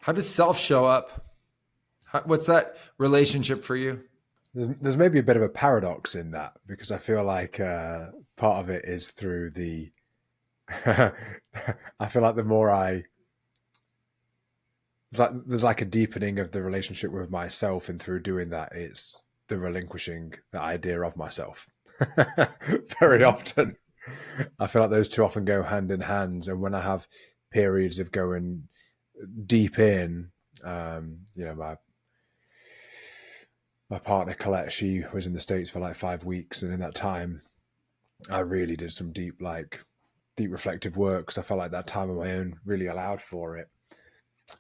How does self show up? What's that relationship for you? There's maybe a bit of a paradox in that because I feel like part of it is through the. I feel like the more I there's like a deepening of the relationship with myself, and through doing that, it's the relinquishing the idea of myself. Very Mhm. often, I feel like those two often go hand in hand, and when I have periods of going deep in, my partner Colette, she was in the States for like 5 weeks, and in that time, I really did some deep reflective work because I felt like that time on my own really allowed for it.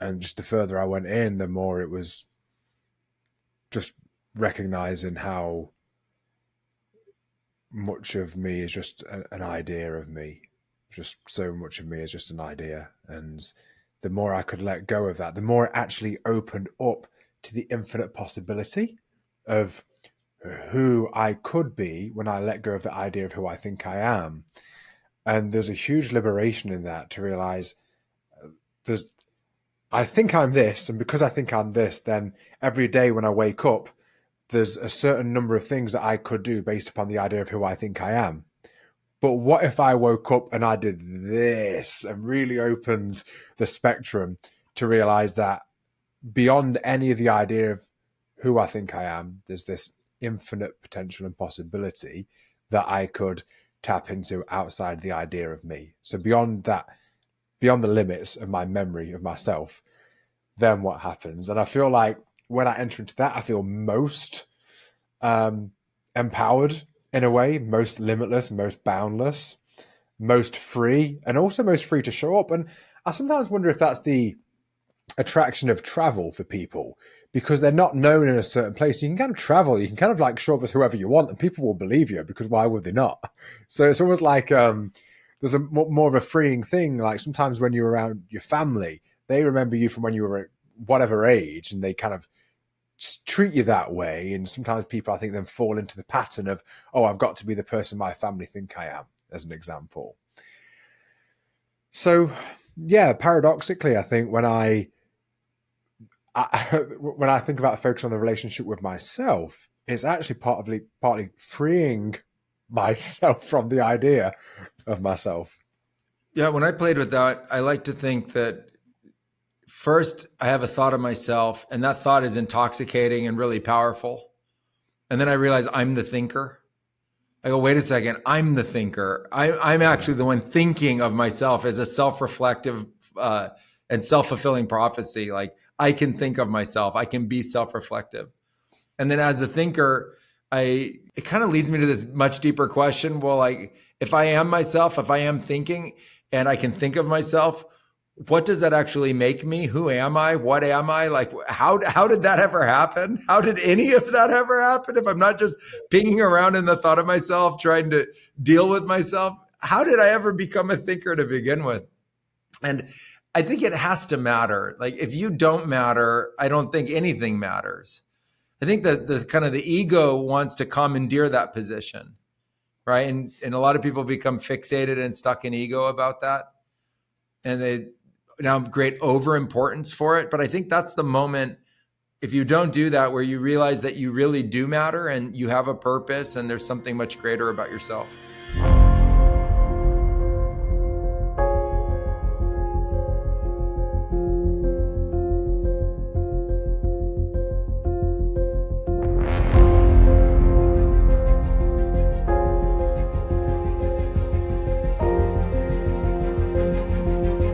And just the further I went in, the more it was just recognizing how much of me is just an idea of me. Just so much of me is just an idea. And the more I could let go of that, the more it actually opened up to the infinite possibility of who I could be when I let go of the idea of who I think I am. And there's a huge liberation in that to realize there's I think I'm this, and because I think I'm this, then every day when I wake up, there's a certain number of things that I could do based upon the idea of who I think I am. But what if I woke up and I did this and really opened the spectrum to realize that beyond any of the idea of who I think I am, there's this infinite potential and possibility that I could tap into outside the idea of me. So beyond that, beyond the limits of my memory of myself, then what happens? And I feel like when I enter into that, I feel most empowered in a way, most limitless, most boundless, most free, and also most free to show up. And I sometimes wonder if that's the attraction of travel for people because they're not known in a certain place. You can kind of travel, you can kind of like show up as whoever you want, and people will believe you because why would they not? So it's almost like there's a more of a freeing thing. Like sometimes when you're around your family, they remember you from when you were at whatever age, and they kind of treat you that way. And sometimes people, I think, then fall into the pattern of, oh, I've got to be the person my family think I am, as an example. So, yeah, paradoxically, I think when I think about focus on the relationship with myself, it's actually partly freeing myself from the idea of myself. Yeah, when I played with that, I like to think that first I have a thought of myself, and that thought is intoxicating and really powerful. And then I realize I'm the thinker. I go, wait a second, I'm the thinker. I'm actually the one thinking of myself as a self-reflective and self-fulfilling prophecy. Like I can think of myself. I can be self-reflective. And then as a thinker, it kind of leads me to this much deeper question. Well, like if I am myself, if I am thinking and I can think of myself, what does that actually make me? Who am I? What am I? Like how did that ever happen? How did any of that ever happen? If I'm not just pinging around in the thought of myself, trying to deal with myself, how did I ever become a thinker to begin with? And I think it has to matter. Like if you don't matter, I don't think anything matters. I think that this kind of the ego wants to commandeer that position, right? And a lot of people become fixated and stuck in ego about that. And they now great over importance for it. But I think that's the moment, if you don't do that, where you realize that you really do matter and you have a purpose and there's something much greater about yourself.